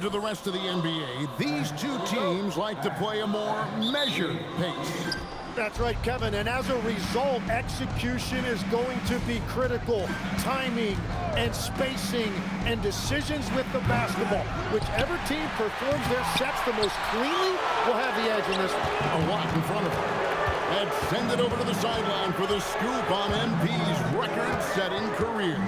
To the rest of the NBA, these two teams like to play a more measured pace. That's right, Kevin, and as a result, execution is going to be critical. Timing and spacing and decisions with the basketball. Whichever team performs their sets the most cleanly will have the edge in this one. A lot in front of them. And send it over to the sideline for the scoop on MP's record-setting career.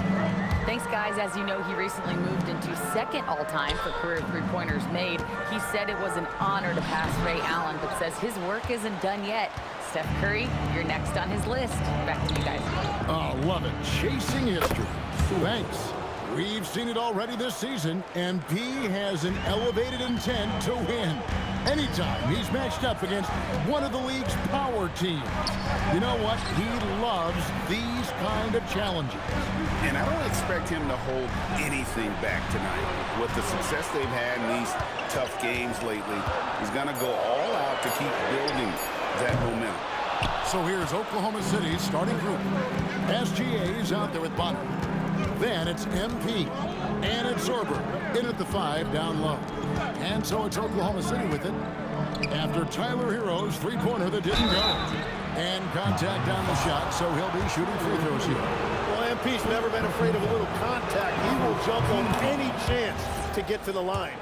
Thanks, guys. As you know, he recently moved into second all-time for career three-pointers made. He said it was an honor to pass Ray Allen, but says his work isn't done yet. Steph Curry, you're next on his list. Back to you guys. Oh, love it. Chasing history. Thanks. We've seen it already this season. MP has an elevated intent to win. Anytime he's matched up against one of the league's power teams. You know what? He loves these kind of challenges. And I don't expect him to hold anything back tonight. With the success they've had in these tough games lately, he's going to go all out to keep building that momentum. So here's Oklahoma City's starting group. SGA's out there with Bonner. Then it's MP. And it's Sorber in at the 5 down low. And so it's Oklahoma City with it. After Tyler Hero's three-pointer that didn't go. And contact on the shot, so he'll be shooting free throws here. Well, MP's never been afraid of a little contact. He will jump on any chance to get to the line.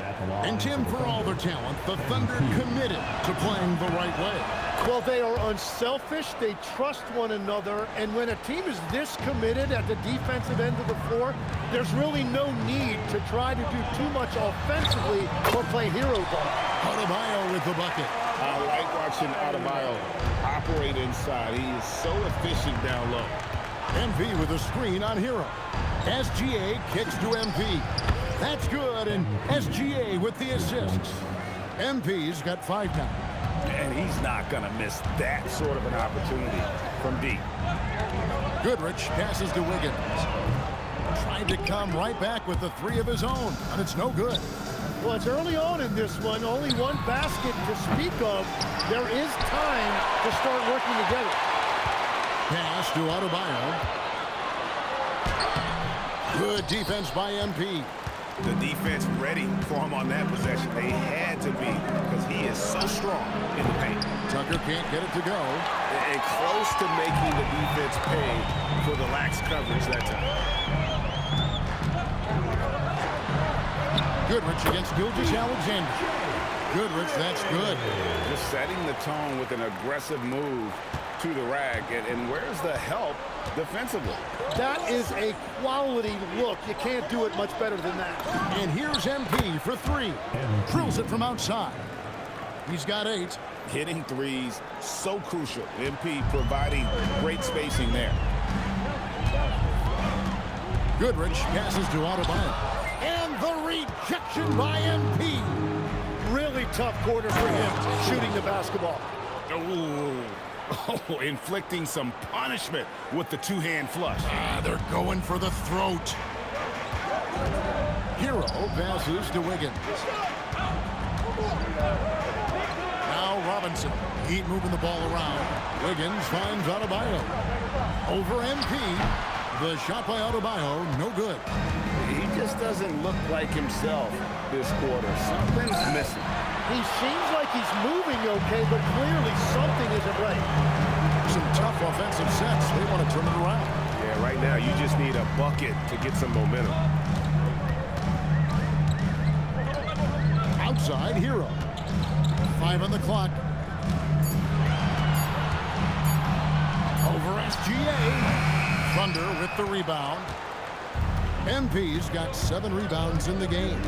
And Tim, for all their talent, the Thunder committed to playing the right way. Well, they are unselfish, they trust one another, and when a team is this committed at the defensive end of the floor, there's really no need to try to do too much offensively or play hero ball. Adebayo with the bucket. I like watching Adebayo operate inside. He is so efficient down low. MP with a screen on Hero. SGA kicks to MP. That's good, and SGA with the assists. MP's got 5 now. And he's not going to miss that sort of an opportunity from deep. Goodrich passes to Wiggins. Tried to come right back with the 3 of his own, and it's no good. Well, it's early on in this one. Only one basket to speak of. There is time to start working together. Pass to Adebayo. Good defense by MP. The defense ready for him on that possession. They had to be because he is so strong in the paint. Tucker can't get it to go. And close to making the defense pay for the lax coverage that time. Goodrich against Gilgeous-Alexander. Goodrich, that's good. Just setting the tone with an aggressive move to the rack. And where's the help defensively? That is a quality look. You can't do it much better than that. And here's MP for 3. Drills it from outside. He's got 8. Hitting threes, so crucial. MP providing great spacing there. Goodrich passes to Adebayo. And the rejection by MP. Really tough quarter for him, shooting the basketball. Oh, inflicting some punishment with the two-hand flush. They're going for the throat. Hero passes to Wiggins. Now Robinson. Heat moving the ball around. Wiggins finds Adebayo. Over MP. The shot by Adebayo, no good. He just doesn't look like himself this quarter. Something's missing. He seems like he's moving okay, but clearly something isn't right. Some tough offensive sets. They want to turn it around. Yeah, right now you just need a bucket to get some momentum. Outside, Hero. 5 on the clock. Over SGA. Thunder with the rebound. MP's got 7 rebounds in the game.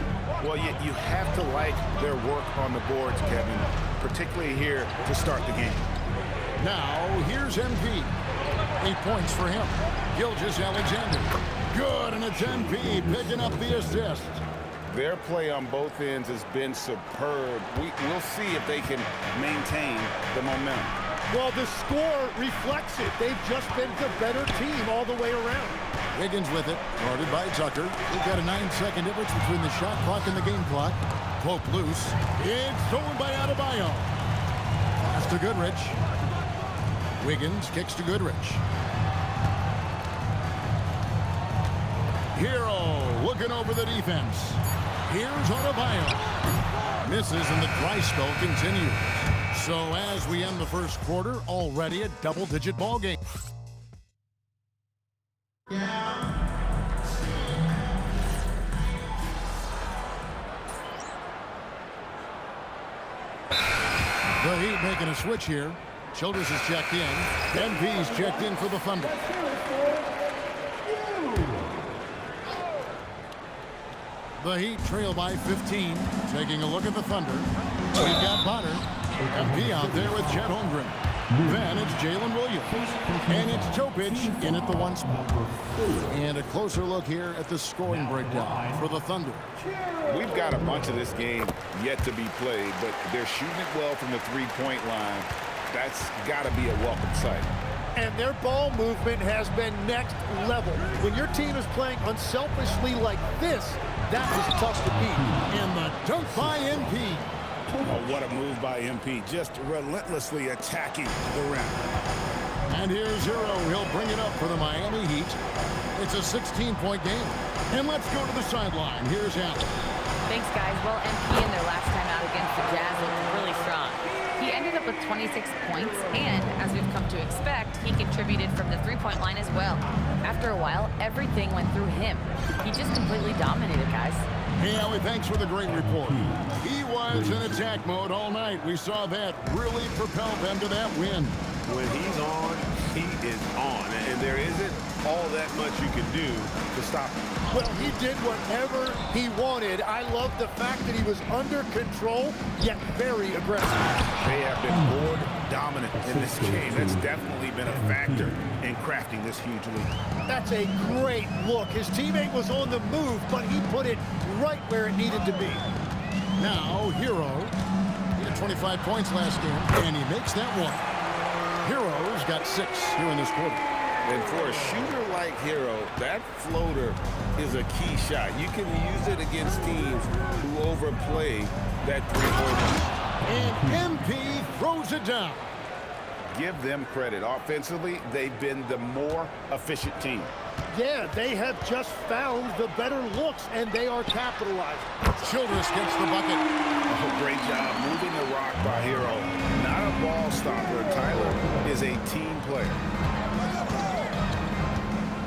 Well, you have to like their work on the boards, Kevin, particularly here to start the game. Now, here's MP. 8 points for him. Gilgeous-Alexander. Good, and it's MP picking up the assist. Their play on both ends has been superb. We'll see if they can maintain the momentum. Well, the score reflects it. They've just been the better team all the way around. Wiggins with it, guarded by Tucker. We've got a 9-second difference between the shot clock and the game clock. Pope loose. It's stolen by Adebayo. Pass to Goodrich. Wiggins kicks to Goodrich. Hero looking over the defense. Here's Adebayo. Misses and the dry spell continues. So as we end the first quarter, already a double-digit ball game. The Heat making a switch here. Childress is checked in. MP's checked in for the Thunder. The Heat trail by 15. Taking a look at the Thunder. We've got Bonner. MP out there with Chet Holmgren. Then it's Jalen Williams. And it's Topic in at the one spot. And a closer look here at the scoring breakdown for the Thunder. We've got a bunch of this game yet to be played, but they're shooting it well from the three-point line. That's got to be a welcome sight. And their ball movement has been next level. When your team is playing unselfishly like this, that is tough to beat. And the dunk by MP. Oh, what a move by MP. Just relentlessly attacking the rim. And here's Hero. He'll bring it up for the Miami Heat. It's a 16-point game. And let's go to the sideline. Here's Allen. Thanks, guys. Well, MP in their last time out against the Jazz looked really strong. He ended up with 26 points, and as we've come to expect, he contributed from the three-point line as well. After a while, everything went through him. He just completely dominated, guys. Hey, Allie, thanks for the great report. He was in attack mode all night. We saw that really propel them to that win. When he's on, he is on, and there isn't all that much you can do to stop him. Well, he did whatever he wanted. I love the fact that he was under control, yet very aggressive. They have been more dominant in this game. That's definitely been a factor in crafting this huge lead. That's a great look. His teammate was on the move, but he put it right where it needed to be. Now, Hero. He had 25 points last game, and he makes that one. Hero's got 6 here in this quarter. And for a shooter like Hero, that floater is a key shot. You can use it against teams who overplay that three-point line. And MP throws it down. Give them credit. Offensively, they've been the more efficient team. Yeah, they have just found the better looks, and they are capitalizing. Childress gets the bucket. Oh, great job moving the rock by Hero. Not a ball stopper. Tyler is a team player.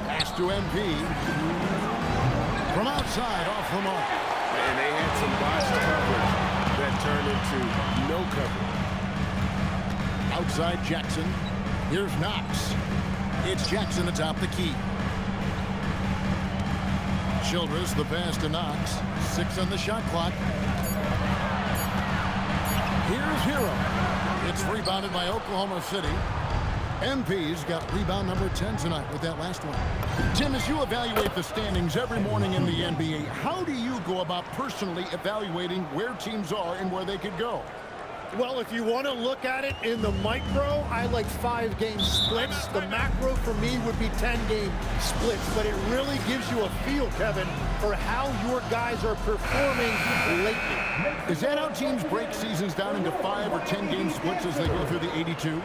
Pass to MP. From outside, off the mark. And they had some botched coverage that turned into no coverage. Outside Jackson. Here's Knox. It's Jackson atop the key. Childress, the pass to Knox. 6 on the shot clock. Here's Hero. It's rebounded by Oklahoma City. MP's got rebound number 10 tonight with that last one. Tim, as you evaluate the standings every morning in the NBA, how do you go about personally evaluating where teams are and where they could go? Well, if you want to look at it in the micro, I like 5-game splits. The macro for me would be 10-game splits. But it really gives you a feel, Kevin, for how your guys are performing lately. Is that how teams break seasons down into 5 or 10-game splits as they go through the 82?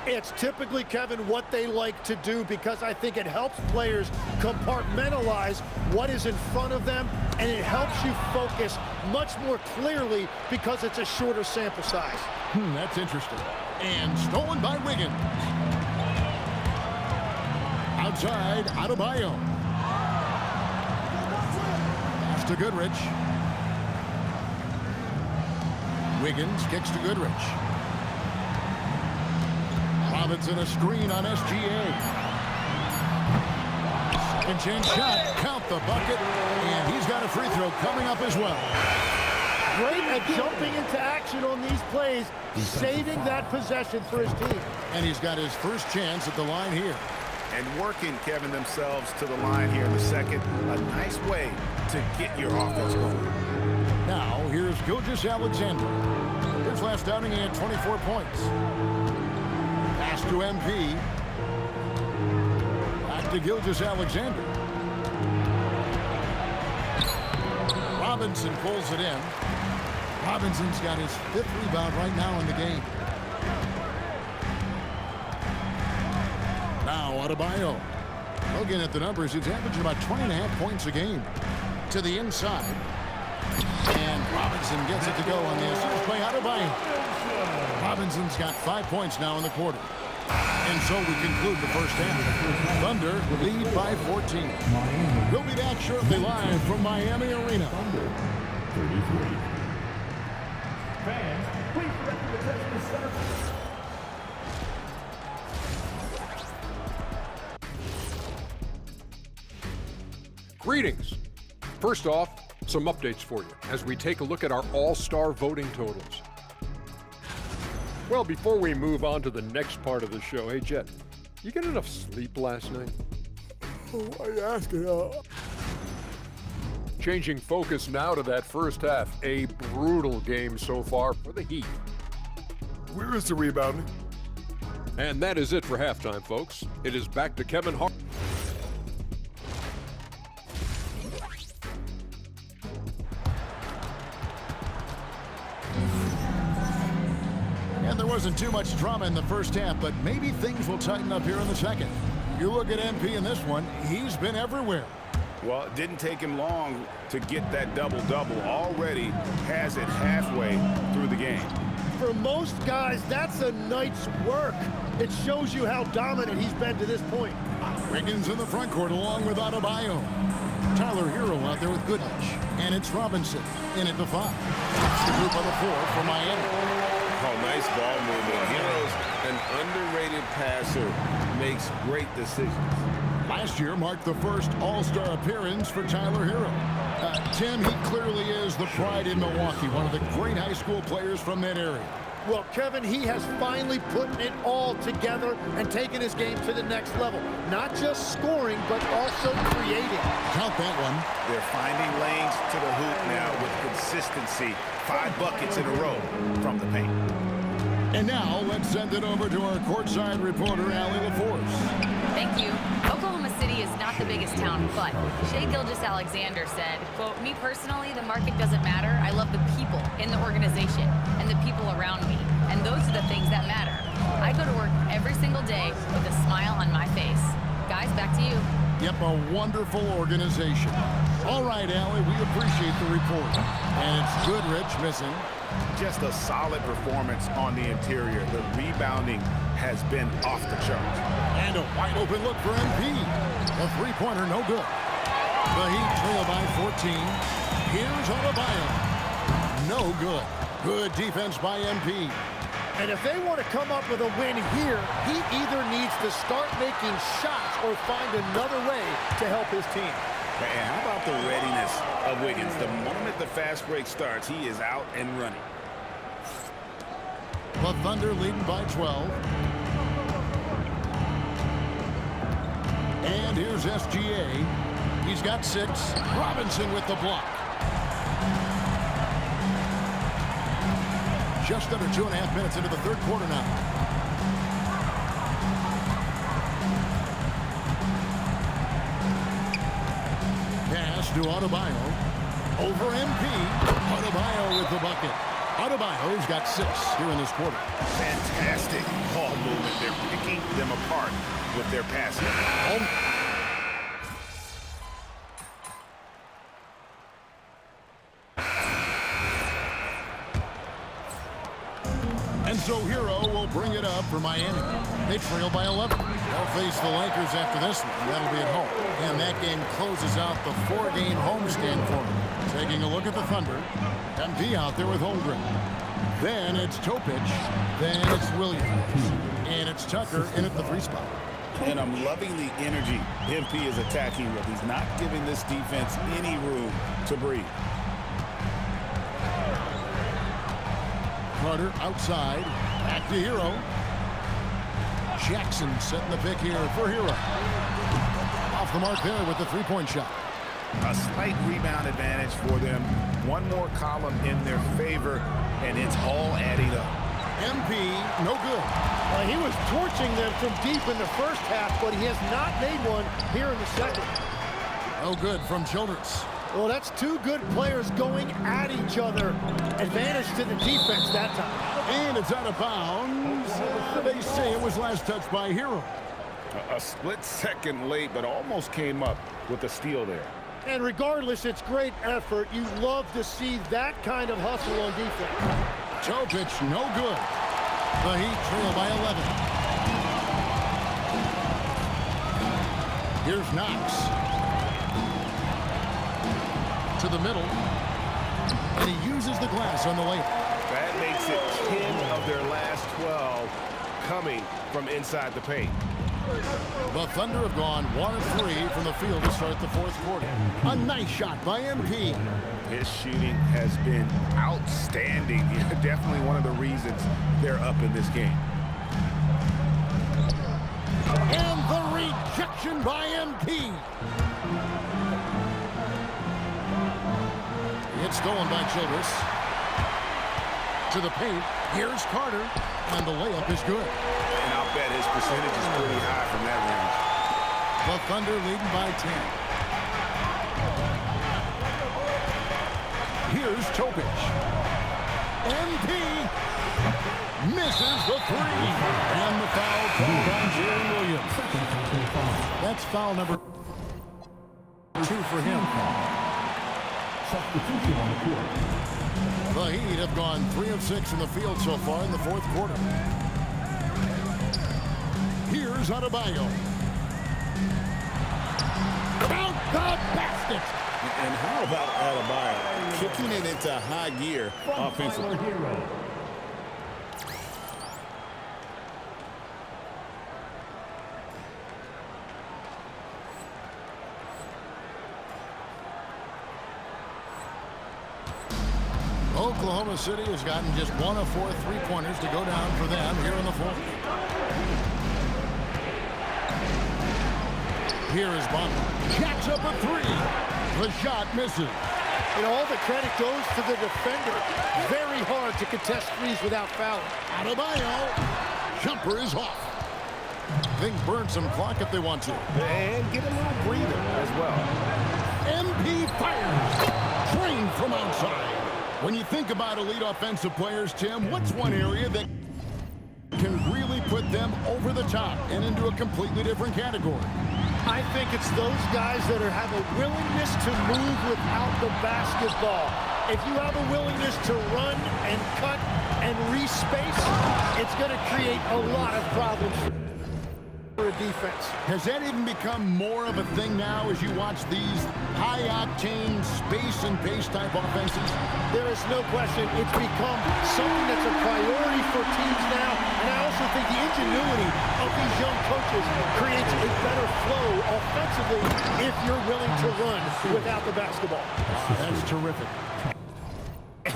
It's typically, Kevin, what they like to do because I think it helps players compartmentalize what is in front of them, and it helps you focus much more clearly because it's a shorter sample size. That's interesting. And stolen by Wiggins. Outside, Adebayo. Pass to Goodrich. Wiggins kicks to Goodrich. Robinson a screen on SGA. Second chance shot. Count the bucket. And he's got a free throw coming up as well. Great at jumping into action on these plays, saving that possession for his team. And he's got his first chance at the line here. And working, Kevin, themselves to the line here in the second. A nice way to get your offense going. Now, here's Gilgeous-Alexander. His last outing, he had 24 points. Pass to MP. Back to Gilgeous-Alexander. Robinson pulls it in. Robinson's got his 5th rebound right now in the game. Now Adebayo. Looking at the numbers, he's averaging about 20.5 points a game. To the inside. And Robinson gets it to go on the assist by Adebayo. Robinson's got 5 points now in the quarter. And so we conclude the first half. Thunder lead by 14. We'll be back shortly live from Miami Arena. Thunder 33. Fans, please direct your attention to center. Greetings. First off, some updates for you as we take a look at our all-star voting totals. Well, before we move on to the next part of the show, hey, Jet, you get enough sleep last night? Oh, I asked it. Changing focus now to that first half. A brutal game so far for the Heat. Where is the rebounding? And that is it for halftime, folks. It is back to Kevin Hart. And there wasn't too much drama in the first half, but maybe things will tighten up here in the second. You look at MP in this one, he's been everywhere. Well, it didn't take him long to get that double-double. Already has it halfway through the game. For most guys, that's a night's work. It shows you how dominant he's been to this point. Wiggins in the front court along with Adebayo. Tyler Hero out there with Goodrich. And it's Robinson in at the 5. It's the group of the 4 for Miami. Oh, nice ball movement. Hero's an underrated passer, makes great decisions. Last year marked the first All-Star appearance for Tyler Hero. Tim, he clearly is the pride in Milwaukee, one of the great high school players from that area. Well, Kevin, he has finally put it all together and taken his game to the next level. Not just scoring, but also creating. Count that one. They're finding lanes to the hoop now with consistency. 5 buckets in a row from the paint. And now let's send it over to our courtside reporter, Allie LaForce. Thank you. Oklahoma City is not the biggest town, but Shai Gilgeous-Alexander said, quote, "Me personally, the market doesn't matter. I love the people in the organization and the people around me. And those are the things that matter. I go to work every single day with a smile on my face." Guys, back to you. Yep, a wonderful organization. All right, Allie, we appreciate the report. And it's Goodrich missing. Just a solid performance on the interior. The rebounding has been off the charts. And a wide open look for MP. A three-pointer, no good. The Heat trail by 14. Here's Adebayo. No good. Good defense by MP. And if they want to come up with a win here, he either needs to start making shots or find another way to help his team. And how about the readiness of Wiggins? The moment the fast break starts, he is out and running. The Thunder leading by 12. And here's SGA. He's got 6. Robinson with the block. Just under 2.5 minutes into the third quarter now. Pass to Adebayo. Over MP. Adebayo with the bucket. Adebayo's got 6 here in this quarter. Fantastic ball movement. They're picking them apart with their passing. And so Hero will bring it up for Miami. They trail by 11. They'll face the Lakers after this one. That'll be at home. And that game closes out the 4-game homestand for them. Taking a look at the Thunder. MP out there with Holmgren. Then it's Topic. Then it's Williams. And it's Tucker in at the 3 spot. And I'm loving the energy MP is attacking with. He's not giving this defense any room to breathe. Carter outside. Back to Hero. Jackson setting the pick here for Hero. Off the mark there with the 3-point shot. A slight rebound advantage for them. One more column in their favor, and it's all adding up. MP, no good. He was torching them from deep in the first half, but he has not made one here in the second. No good from Childress. Well, that's 2 good players going at each other. Advantage to the defense that time. And it's out of bounds. They say it was last touched by Hero. A split second late, but almost came up with a steal there. And regardless, it's great effort. You love to see that kind of hustle on defense. Topic, no good. The Heat trail by 11. Here's Knox. To the middle. And he uses the glass on the layup. That makes it 10 of their last 12 coming from inside the paint. The Thunder have gone 1 of 3 from the field to start the fourth quarter. A nice shot by MP. His shooting has been outstanding. Definitely one of the reasons they're up in this game. And the rejection by MP. It's stolen by Childress. To the paint. Here's Carter. And the layup is good. And I'll bet his percentage is pretty high from that range. The Thunder leading by 10. Here's Topic. MP misses the three. And the foul called on Jalen Williams. That's foul number 2 for him. Substitution on the court. The Heat have gone 3 of 6 in the field so far in the fourth quarter. Here's Adebayo. About the basket. And how about Adebayo kicking it into high gear offensively? Oklahoma City has gotten just 1 of 4 three-pointers to go down for them here in the fourth. Here is Bonner. Jacks up a 3. The shot misses. And all the credit goes to the defender. Very hard to contest threes without fouling. Adebayo. Jumper is off. They can burn some clock if they want to. And get a little breather as well. MP fires. Trained from outside. When you think about elite offensive players, Tim, what's one area that can really put them over the top and into a completely different category? I think it's those guys that have a willingness to move without the basketball. If you have a willingness to run and cut and re-space, it's going to create a lot of problems for a defense. Has that even become more of a thing now as you watch these high-octane space and pace type offenses? There is no question it's become something that's a priority for teams now, and I also think the ingenuity of these young coaches creates a better flow offensively if you're willing to run without the basketball. That's terrific.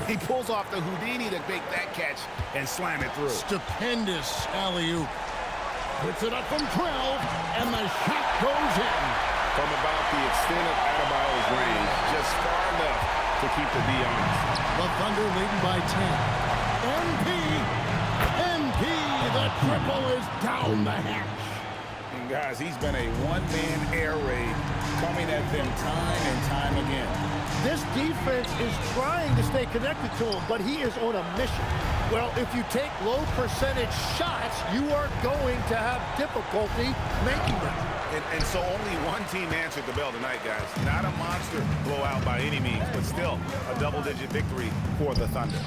He pulls off the Houdini to make that catch and slam it through. Stupendous alley-oop. Puts it up from 12, and the shot goes in. From about the extent of Adebayo's range, just far enough to keep the D honest. The Thunder leading by 10. MP, the triple is down the hatch. And guys, he's been a one-man air raid coming at them time and time again. This defense is trying to stay connected to him, but he is on a mission. Well, if you take low percentage shots, you are going to have difficulty making them. And so only one team answered the bell tonight, guys. Not a monster blowout by any means, but still a double-digit victory for the Thunder.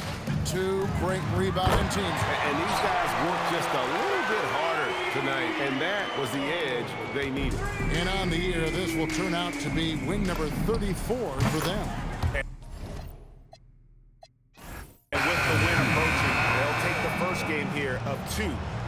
2 great rebounding teams. And these guys worked just a little bit harder tonight, and that was the edge they needed. And on the year, this will turn out to be win number 34 for them. And with the win approaching, they'll take the first game here of 2